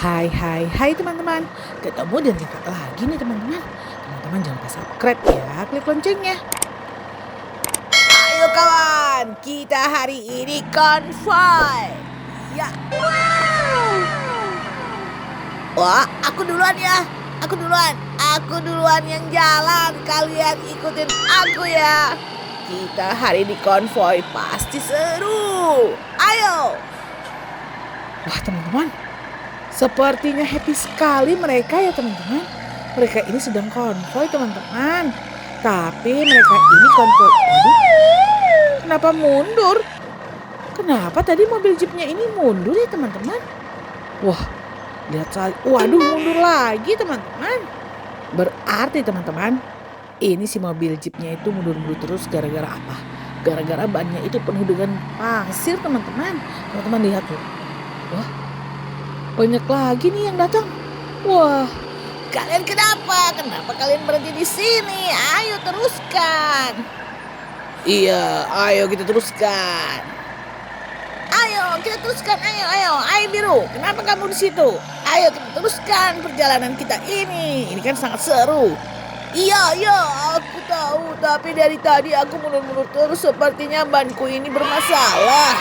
Hai teman-teman. Ketemu dengan kakak lagi nih teman-teman. Teman-teman jangan lupa subscribe ya, klik loncengnya. Ayo kawan, kita hari ini konvoy. Ya. Wah, aku duluan ya. Aku duluan yang jalan. Kalian ikutin aku ya. Kita hari ini konvoy pasti seru. Ayo. Wah teman-teman, sepertinya happy sekali mereka ya teman-teman. Mereka ini sedang konvoy teman-teman. Tapi mereka ini konvoy. Waduh, kenapa mundur? Kenapa tadi mobil jeepnya ini mundur ya teman-teman? Wah, lihat saja. Waduh, mundur lagi teman-teman. Berarti teman-teman, ini si mobil jeepnya itu mundur-mundur terus gara-gara apa? Gara-gara bannya itu penuh dengan pasir teman-teman. Teman-teman lihat tuh. Wah, banyak lagi nih yang datang. Wah, kalian kenapa? Kenapa kalian berhenti di sini? Ayo teruskan. Iya, ayo kita teruskan. Ayo kita teruskan. Ayo biru. Kenapa kamu di situ? Ayo kita teruskan perjalanan kita ini. Ini kan sangat seru. Iya, aku tahu. Tapi dari tadi aku mundur-mundur terus. Sepertinya banku ini bermasalah.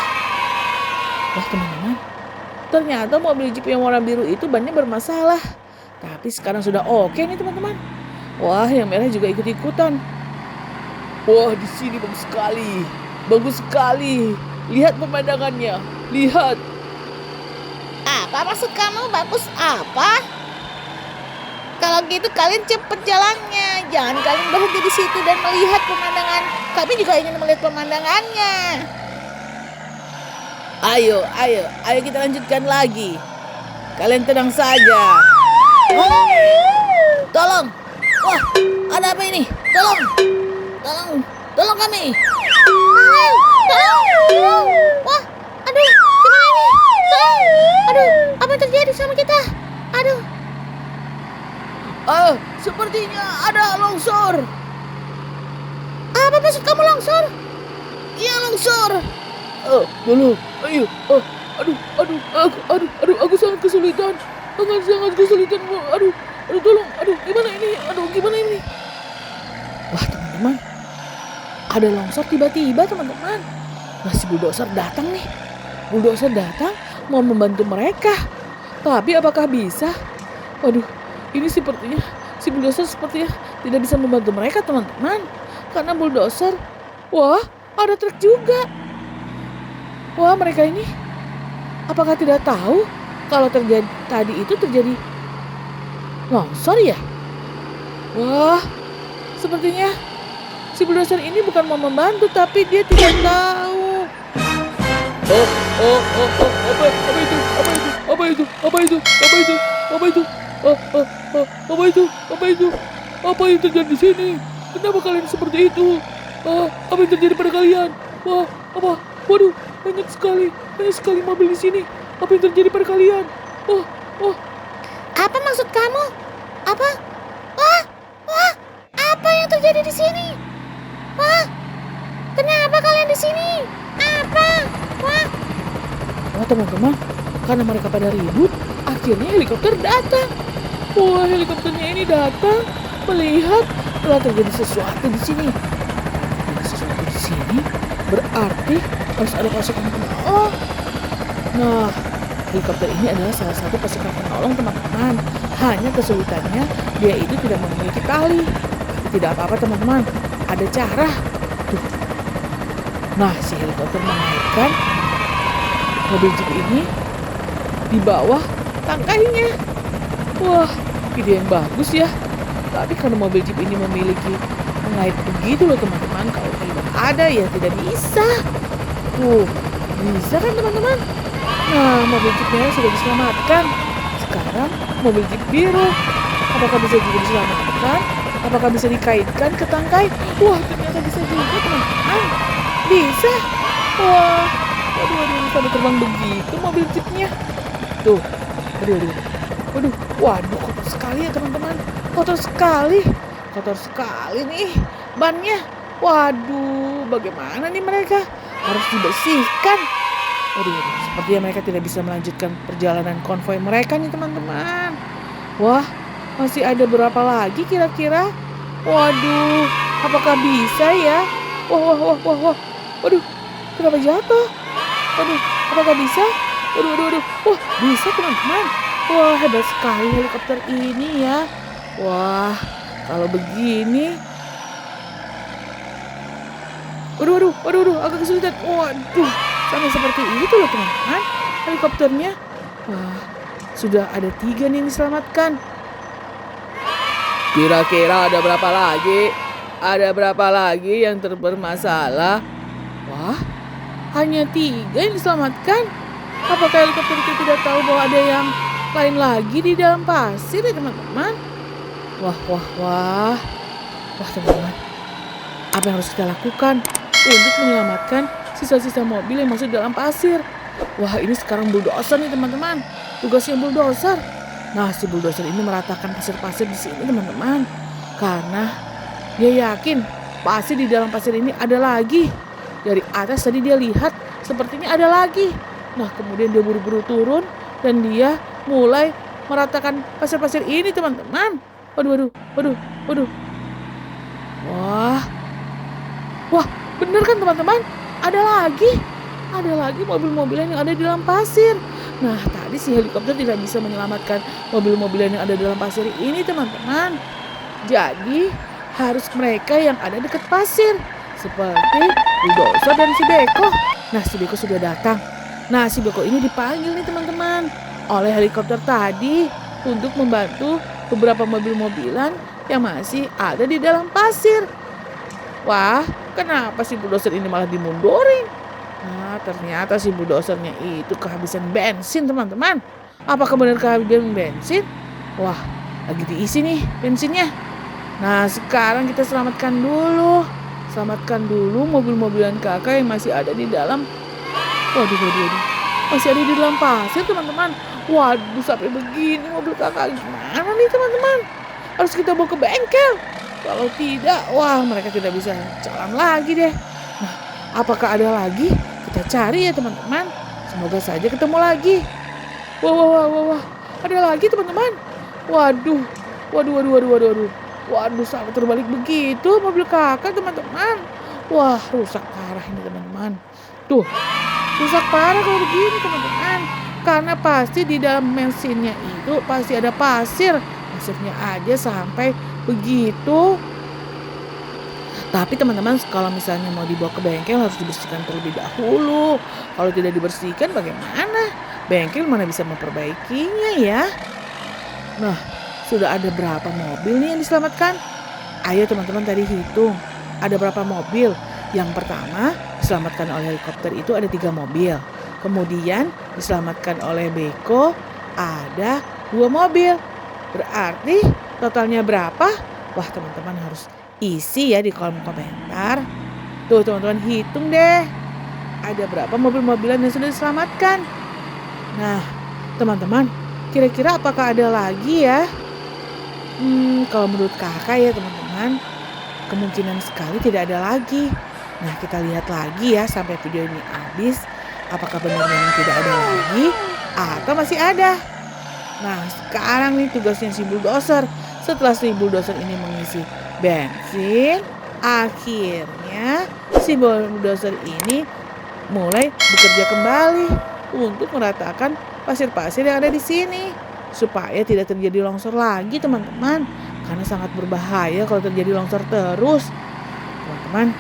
Wah teman-teman, ternyata mobil jeep yang warna biru itu bannya bermasalah. Tapi sekarang sudah oke nih teman-teman. Wah, yang merah juga ikut-ikutan. Wah, di sini bagus sekali. Bagus sekali. Lihat pemandangannya. Lihat. Apa maksud kamu? Bagus apa? Kalau gitu kalian cepet jalannya. Jangan kalian berhenti di situ dan melihat pemandangan. Kami juga ingin melihat pemandangannya. Ayo kita lanjutkan lagi. Kalian tenang saja. Tolong. Wah, ada apa ini? Tolong kami. Tolong. Wah, aduh, gimana ini? Aduh, apa yang terjadi sama kita? Aduh. Sepertinya ada longsor. Apa maksud kamu longsor? Iya, longsor. Tolong, ayo. Aku sangat kesulitan. Sangat kesulitan. Aduh, tolong. Gimana ini? Wah, teman-teman. Ada longsor tiba-tiba, teman-teman. Nah, si bulldozer datang nih. Bulldozer datang mau membantu mereka. Tapi apakah bisa? Waduh, ini sepertinya si bulldozer sepertinya tidak bisa membantu mereka, teman-teman. Karena bulldozer, wah, ada truk juga. Wah, mereka ini apakah tidak tahu kalau tadi itu terjadi longsor ya? Wah, sepertinya si bulldozer ini bukan mau membantu, tapi dia tidak tahu. Apa yang terjadi di sini? Kenapa kalian seperti itu? Apa yang terjadi pada kalian? Wah, apa? Waduh, banyak sekali mobil di sini. Apa yang terjadi pada kalian? Apa maksud kamu? Apa? Wah, apa yang terjadi di sini? Wah, kenapa kalian di sini? Apa? Wah, teman-teman, karena mereka pada ribut, akhirnya helikopter datang. Wah, helikopternya ini datang melihat telah terjadi sesuatu di sini. Berarti harus ada pasukan penolong. Nah, helikopter ini adalah salah satu pasukan penolong teman-teman. Hanya kesulitannya dia itu tidak memiliki tali. Tidak apa-apa teman-teman, ada cara. Tuh. Nah, si helikopter menaikkan mobil jeep ini di bawah tangkainya. Wah, ide yang bagus ya. Tapi karena mobil jeep ini memiliki pengait begitu loh teman-teman. Kalau tidak ada ya tidak bisa. Tuh, bisa kan teman-teman? Nah, mobil jeepnya sudah diselamatkan. Sekarang mobil jeep biru. Apakah bisa juga diselamatkan? Apakah bisa dikaitkan ke tangkai? Wah, ternyata bisa juga teman-teman. Bisa. Wah, waduh, pada terbang begitu mobil jeepnya. Tuh, waduh, kotor sekali ya teman-teman. Kotor sekali nih bannya. Waduh, bagaimana nih mereka? Harus dibersihkan. Waduh, sepertinya mereka tidak bisa melanjutkan perjalanan konvoi mereka nih teman-teman. Wah, masih ada berapa lagi kira-kira? Waduh, apakah bisa ya? Wah, wah, wah, wah, wah. Waduh, kenapa jatuh? Waduh, apakah bisa? Waduh, waduh, waduh. Wah, bisa teman-teman. Wah, hebat sekali helikopter ini ya. Wah, kalau begini. Waduh, waduh, waduh, waduh, agak kesulitan. Waduh, sampai seperti itu loh teman-teman. Helikopternya. Wah, sudah ada 3 nih yang diselamatkan. Kira-kira ada berapa lagi? Ada berapa lagi yang bermasalah? Wah, hanya 3 yang diselamatkan. Apakah helikopter itu tidak tahu bahwa ada yang lain lagi di dalam pasir ya teman-teman? Wah, wah, wah. Wah teman-teman, apa yang harus kita lakukan untuk menyelamatkan sisa-sisa mobil yang masuk dalam pasir? Wah, ini sekarang bulldozer nih teman-teman. Tugasnya bulldozer. Nah, si bulldozer ini meratakan pasir-pasir di sini teman-teman. Karena dia yakin pasir di dalam pasir ini ada lagi. Dari atas tadi dia lihat sepertinya ada lagi. Nah, kemudian dia buru-buru turun dan dia mulai meratakan pasir-pasir ini teman-teman. Waduh, waduh, waduh, waduh. Wah, wah, bener kan teman-teman? Ada lagi mobil-mobilan yang ada di dalam pasir. Nah, tadi si helikopter tidak bisa menyelamatkan mobil-mobilan yang ada dalam pasir ini teman-teman. Jadi, harus mereka yang ada dekat pasir. Seperti bulldozer dan si Beko. Nah, si Beko sudah datang. Nah, si Beko ini dipanggil nih teman-teman oleh helikopter tadi untuk membantu beberapa mobil-mobilan yang masih ada di dalam pasir. Wah, kenapa si bulldozer ini malah dimundurin? Nah, ternyata si bulldozernya itu kehabisan bensin, teman-teman. Apakah benar kehabisan bensin? Wah, lagi diisi nih bensinnya. Nah, sekarang kita selamatkan dulu. Selamatkan dulu mobil-mobilan kakak yang masih ada di dalam. Waduh, waduh, waduh. Masih ada di dalam pasir, teman-teman. Waduh, sampai begini mobil kakak. Gimana nih, teman-teman? Harus kita bawa ke bengkel. Kalau tidak, wah mereka tidak bisa jalan lagi deh. Nah, apakah ada lagi? Kita cari ya teman-teman. Semoga saja ketemu lagi. Wah, wah, wah, wah, wah. Ada lagi teman-teman. Waduh, waduh, waduh, waduh, waduh, waduh. Waduh, sampai terbalik begitu mobil kakak teman-teman. Wah, rusak parah ini teman-teman. Tuh, rusak parah kalau begini teman-teman. Karena pasti di dalam mesinnya itu pasti ada pasir. Pasirnya aja sampai begitu. Tapi teman-teman, kalau misalnya mau dibawa ke bengkel harus dibersihkan terlebih dahulu. Kalau tidak dibersihkan bagaimana? Bengkel mana bisa memperbaikinya ya? Nah, sudah ada berapa mobil nih yang diselamatkan? Ayo teman-teman tadi hitung. Ada berapa mobil? Yang pertama diselamatkan oleh helikopter itu ada 3 mobil. Kemudian diselamatkan oleh Beko ada 2 mobil. Berarti totalnya berapa? Wah, teman-teman harus isi ya di kolom komentar. Tuh teman-teman hitung deh. Ada berapa mobil-mobilan yang sudah diselamatkan? Nah, teman-teman, kira-kira apakah ada lagi ya? Kalau menurut kakak ya teman-teman, kemungkinan sekali tidak ada lagi. Nah, kita lihat lagi ya sampai video ini habis. Apakah benar memang tidak ada lagi atau masih ada? Nah, sekarang nih tugasnya si bulldozer. Setelah si bulldozer ini mengisi bensin, akhirnya si bulldozer ini mulai bekerja kembali untuk meratakan pasir-pasir yang ada di sini supaya tidak terjadi longsor lagi, teman-teman. Karena sangat berbahaya kalau terjadi longsor terus. Teman-teman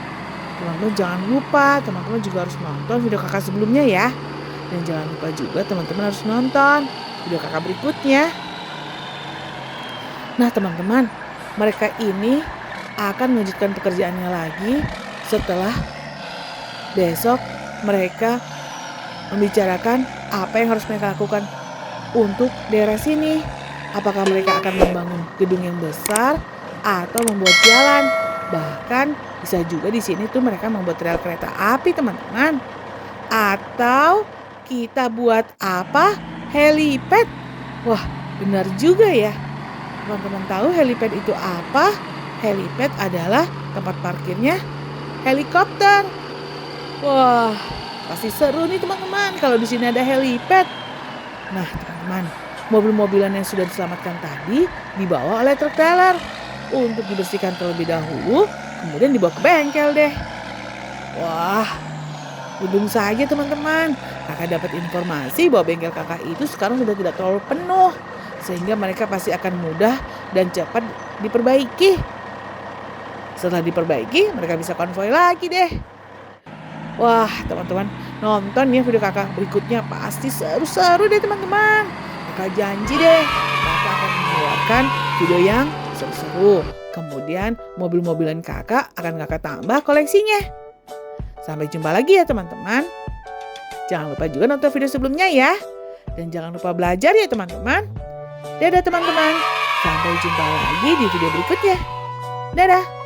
jangan lupa, teman-teman juga harus nonton video kakak sebelumnya ya. Dan jangan lupa juga teman-teman harus nonton video kakak berikutnya. Nah teman-teman, mereka ini akan melanjutkan pekerjaannya lagi setelah besok mereka membicarakan apa yang harus mereka lakukan untuk daerah sini. Apakah mereka akan membangun gedung yang besar atau membuat jalan? Bahkan bisa juga di sini tuh mereka membuat rel kereta api, teman-teman. Atau kita buat apa? Helipad. Wah, benar juga ya. Teman-teman tahu helipad itu apa? Helipad adalah tempat parkirnya helikopter. Wah, Pasti seru nih teman-teman kalau di sini ada helipad. Nah teman-teman, mobil-mobilan yang sudah diselamatkan tadi dibawa oleh truk trailer untuk dibersihkan terlebih dahulu, kemudian dibawa ke bengkel deh. Wah, untung saja teman-teman, kakak dapat informasi bahwa bengkel kakak itu sekarang sudah tidak terlalu penuh, sehingga mereka pasti akan mudah dan cepat diperbaiki. Setelah diperbaiki, mereka bisa konvoi lagi deh. Wah, teman-teman, nonton ya video kakak berikutnya, pasti seru-seru deh teman-teman. Kakak janji deh, kakak akan mengeluarkan video yang seru-seru. Kemudian mobil-mobilan kakak akan kakak tambah koleksinya. Sampai jumpa lagi ya teman-teman. Jangan lupa juga nonton video sebelumnya ya. Dan jangan lupa belajar ya teman-teman. Dadah teman-teman. Sampai jumpa lagi di video berikutnya. Dadah.